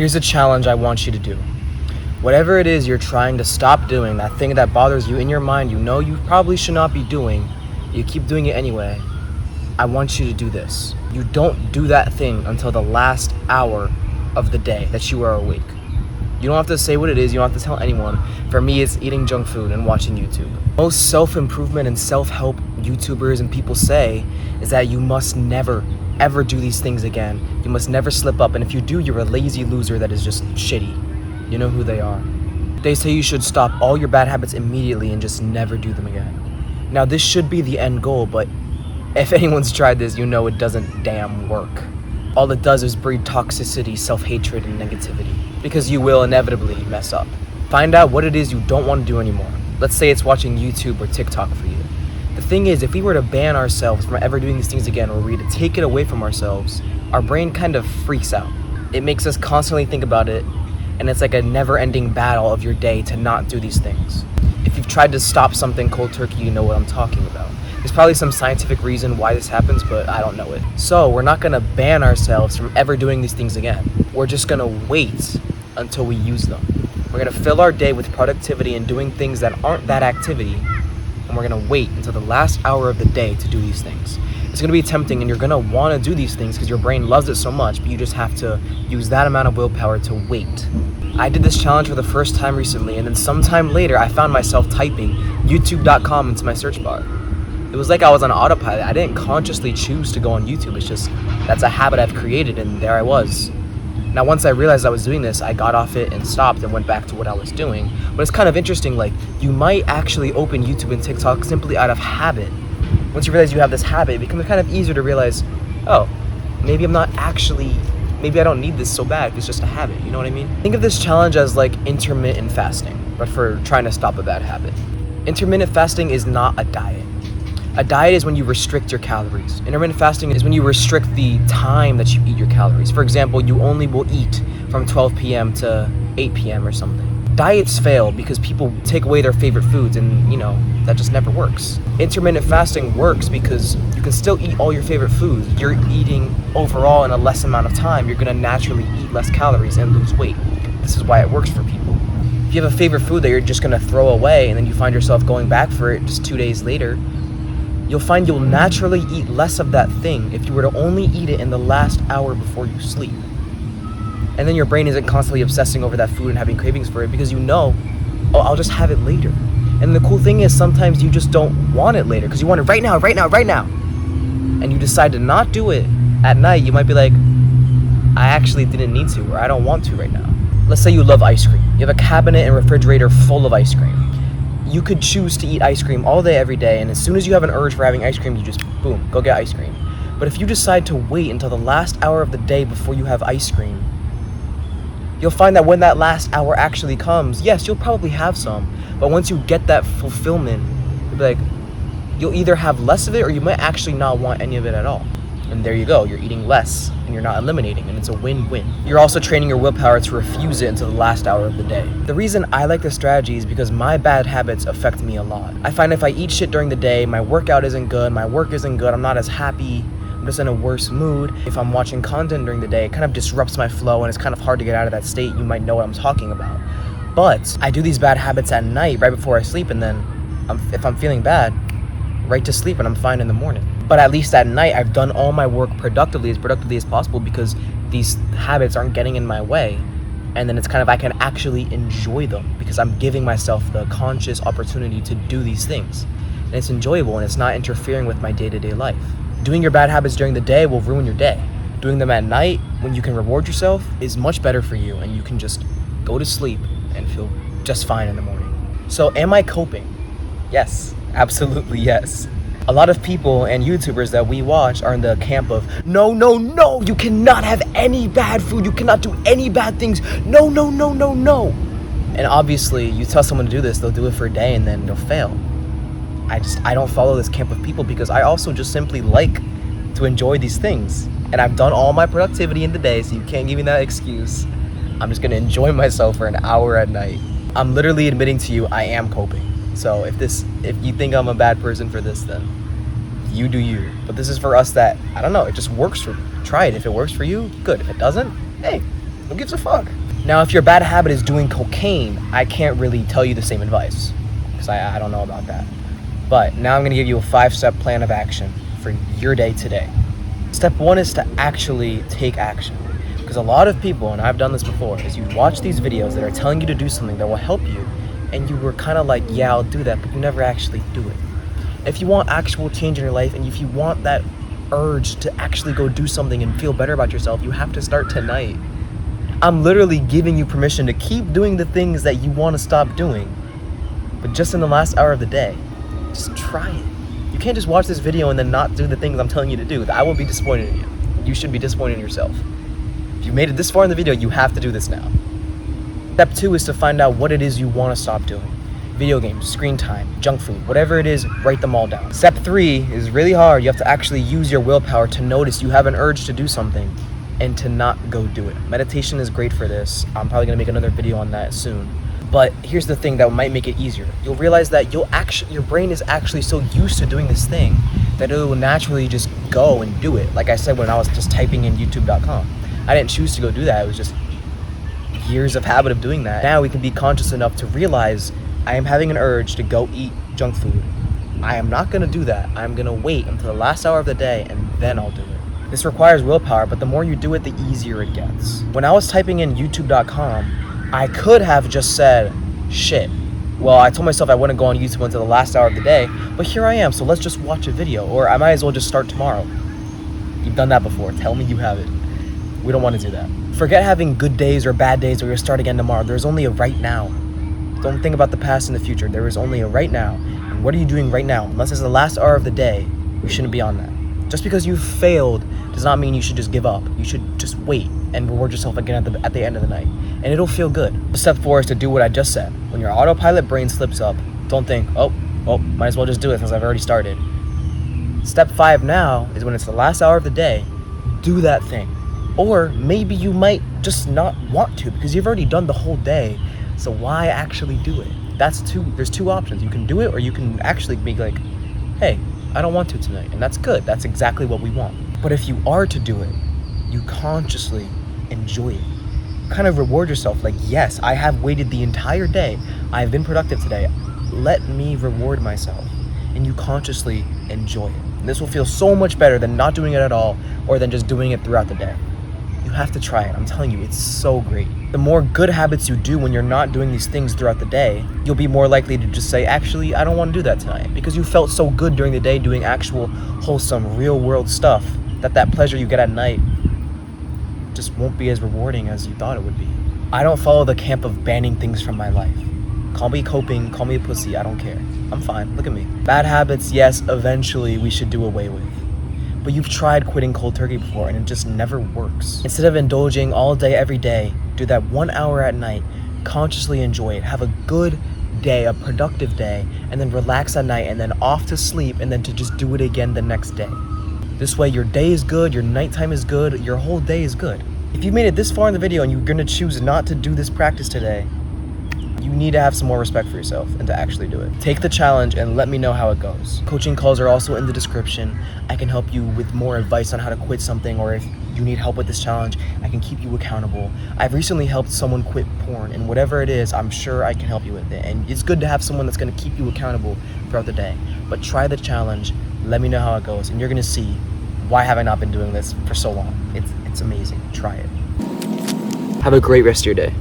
Here's a challenge I want you to do. Whatever it is you're trying to stop doing, that thing that bothers you in your mind, you know you probably should not be doing, you keep doing it anyway, I want you to do this. You don't do that thing until the last hour of the day that you are awake. You don't have to say what it is, you don't have to tell anyone. For me, it's eating junk food and watching YouTube. Most self-improvement and self-help YouTubers and people say is that you must never, ever do these things again. You must never slip up, and if you do, you're a lazy loser that is just shitty. You know who they are. They say you should stop all your bad habits immediately and just never do them again. Now, this should be the end goal, but if anyone's tried this, you know it doesn't damn work. All it does is breed toxicity, self-hatred, and negativity, because you will inevitably mess up. Find out what it is you don't want to do anymore. Let's say it's watching YouTube or TikTok for you. The thing is, if we were to ban ourselves from ever doing these things again, or we were to take it away from ourselves, our brain kind of freaks out. It makes us constantly think about it, and it's like a never-ending battle of your day to not do these things. If you've tried to stop something cold turkey, you know what I'm talking about. There's probably some scientific reason why this happens, but I don't know it. So we're not gonna ban ourselves from ever doing these things again. We're just gonna wait until we use them. We're gonna fill our day with productivity and doing things that aren't that activity, and we're gonna wait until the last hour of the day to do these things. It's gonna be tempting, and you're gonna wanna do these things because your brain loves it so much, but you just have to use that amount of willpower to wait. I did this challenge for the first time recently, and then sometime later I found myself typing youtube.com into my search bar. It was like I was on autopilot. I didn't consciously choose to go on YouTube. It's just, that's a habit I've created, and there I was. Now, once I realized I was doing this, I got off it and stopped and went back to what I was doing. But it's kind of interesting, like, you might actually open YouTube and TikTok simply out of habit. Once you realize you have this habit, it becomes kind of easier to realize, oh, maybe maybe I don't need this so bad. It's just a habit, you know what I mean? Think of this challenge as like intermittent fasting, but for trying to stop a bad habit. Intermittent fasting is not a diet. A diet is when you restrict your calories. Intermittent fasting is when you restrict the time that you eat your calories. For example, you only will eat from 12 p.m. to 8 p.m. or something. Diets fail because people take away their favorite foods, and that just never works. Intermittent fasting works because you can still eat all your favorite foods. You're eating overall in a less amount of time. You're gonna naturally eat less calories and lose weight. This is why it works for people. If you have a favorite food that you're just gonna throw away and then you find yourself going back for it just 2 days later, you'll find you'll naturally eat less of that thing if you were to only eat it in the last hour before you sleep. And then your brain isn't constantly obsessing over that food and having cravings for it because oh, I'll just have it later. And the cool thing is sometimes you just don't want it later because you want it right now. And you decide to not do it at night. You might be like, I actually didn't need to, or I don't want to right now. Let's say you love ice cream. You have a cabinet and refrigerator full of ice cream. You could choose to eat ice cream all day, every day, and as soon as you have an urge for having ice cream, you just, boom, go get ice cream. But if you decide to wait until the last hour of the day before you have ice cream, you'll find that when that last hour actually comes, yes, you'll probably have some, but once you get that fulfillment, you'll be like, you'll either have less of it or you might actually not want any of it at all. And there you go, you're eating less and you're not eliminating, and it's a win-win. You're also training your willpower to refuse it until the last hour of the day. The reason I like this strategy is because my bad habits affect me a lot. I find if I eat shit during the day, my workout isn't good, my work isn't good, I'm not as happy, I'm just in a worse mood. If I'm watching content during the day, it kind of disrupts my flow and it's kind of hard to get out of that state. You might know what I'm talking about. But I do these bad habits at night, right before I sleep, and then if I'm feeling bad, right to sleep and I'm fine in the morning. But at least at night, I've done all my work productively as possible because these habits aren't getting in my way. And then it's kind of, I can actually enjoy them because I'm giving myself the conscious opportunity to do these things. And it's enjoyable and it's not interfering with my day-to-day life. Doing your bad habits during the day will ruin your day. Doing them at night, when you can reward yourself, is much better for you, and you can just go to sleep and feel just fine in the morning. So am I coping? Yes, absolutely yes. A lot of people and YouTubers that we watch are in the camp of, no, you cannot have any bad food, you cannot do any bad things, no. And obviously, you tell someone to do this, they'll do it for a day and then they'll fail. I don't follow this camp of people because I also just simply like to enjoy these things. And I've done all my productivity in the day, so you can't give me that excuse. I'm just gonna enjoy myself for an hour at night. I'm literally admitting to you, I am coping. So if you think I'm a bad person for this, then you do you. But this is for us that, I don't know, it just works for me. Try it. If it works for you, good. If it doesn't, hey, Who gives a fuck? Now, if your bad habit is doing cocaine, I can't really tell you the same advice because I don't know about that. But now I'm gonna give you a 5-step plan of action for your day today. Step 1 is to actually take action. Because a lot of people, and I've done this before, is you watch these videos that are telling you to do something that will help you, and you were kind of like, yeah, I'll do that, but you never actually do it. If you want actual change in your life, and if you want that urge to actually go do something and feel better about yourself, you have to start tonight. I'm literally giving you permission to keep doing the things that you want to stop doing, but just in the last hour of the day. Just try it. You can't just watch this video and then not do the things I'm telling you to do. I will be disappointed in you. You should be disappointed in yourself. If you made it this far in the video, you have to do this now. Step 2 is to find out what it is you want to stop doing. Video games, screen time, junk food, whatever it is, write them all down. Step 3 is really hard. You have to actually use your willpower to notice you have an urge to do something and to not go do it. Meditation is great for this. I'm probably gonna make another video on that soon. But here's the thing that might make it easier. You'll realize that your brain is actually so used to doing this thing that it will naturally just go and do it. Like I said, when I was just typing in youtube.com. I didn't choose to go do that. It was just years of habit of doing that. Now we can be conscious enough to realize I am having an urge to go eat junk food. I am not gonna do that. I'm gonna wait until the last hour of the day and then I'll do it. This requires willpower, but the more you do it, the easier it gets. When I was typing in youtube.com, I could have just said, shit. Well, I told myself I wouldn't go on YouTube until the last hour of the day, but here I am, so let's just watch a video, or I might as well just start tomorrow. You've done that before. Tell me you haven't. We don't want to do that. Forget having good days or bad days where you'll start again tomorrow. There's only a right now. Don't think about the past and the future. There is only a right now. And what are you doing right now? Unless it's the last hour of the day, you shouldn't be on that. Just because you failed does not mean you should just give up. You should just wait and reward yourself again at the end of the night. And it'll feel good. Step 4 is to do what I just said. When your autopilot brain slips up, don't think, oh, might as well just do it since I've already started. Step 5 now is when it's the last hour of the day, do that thing. Or maybe you might just not want to because you've already done the whole day. So why actually do it? There's two options. You can do it or you can actually be like, hey, I don't want to tonight. And that's good. That's exactly what we want. But if you are to do it, you consciously enjoy it. Kind of reward yourself like, yes, I have waited the entire day. I've been productive today. Let me reward myself. And you consciously enjoy it. And this will feel so much better than not doing it at all or than just doing it throughout the day. You have to try it. I'm telling you, it's so great. The more good habits you do when you're not doing these things throughout the day, you'll be more likely to just say, actually, I don't want to do that tonight. Because you felt so good during the day doing actual, wholesome, real world stuff that pleasure you get at night just won't be as rewarding as you thought it would be. I don't follow the camp of banning things from my life. Call me coping, call me a pussy, I don't care. I'm fine, look at me. Bad habits, yes, eventually we should do away with. But you've tried quitting cold turkey before and it just never works. Instead of indulging all day, every day, do that 1 hour at night, consciously enjoy it, have a good day, a productive day, and then relax at night and then off to sleep and then to just do it again the next day. This way your day is good, your nighttime is good, your whole day is good. If you've made it this far in the video and you're gonna choose not to do this practice today, you need to have some more respect for yourself and to actually do it. Take the challenge and let me know how it goes. Coaching calls are also in the description. I can help you with more advice on how to quit something, or if you need help with this challenge, I can keep you accountable. I've recently helped someone quit porn, and whatever it is, I'm sure I can help you with it. And it's good to have someone that's gonna keep you accountable throughout the day. But try the challenge, let me know how it goes, and you're gonna see why have I not been doing this for so long. It's amazing, try it. Have a great rest of your day.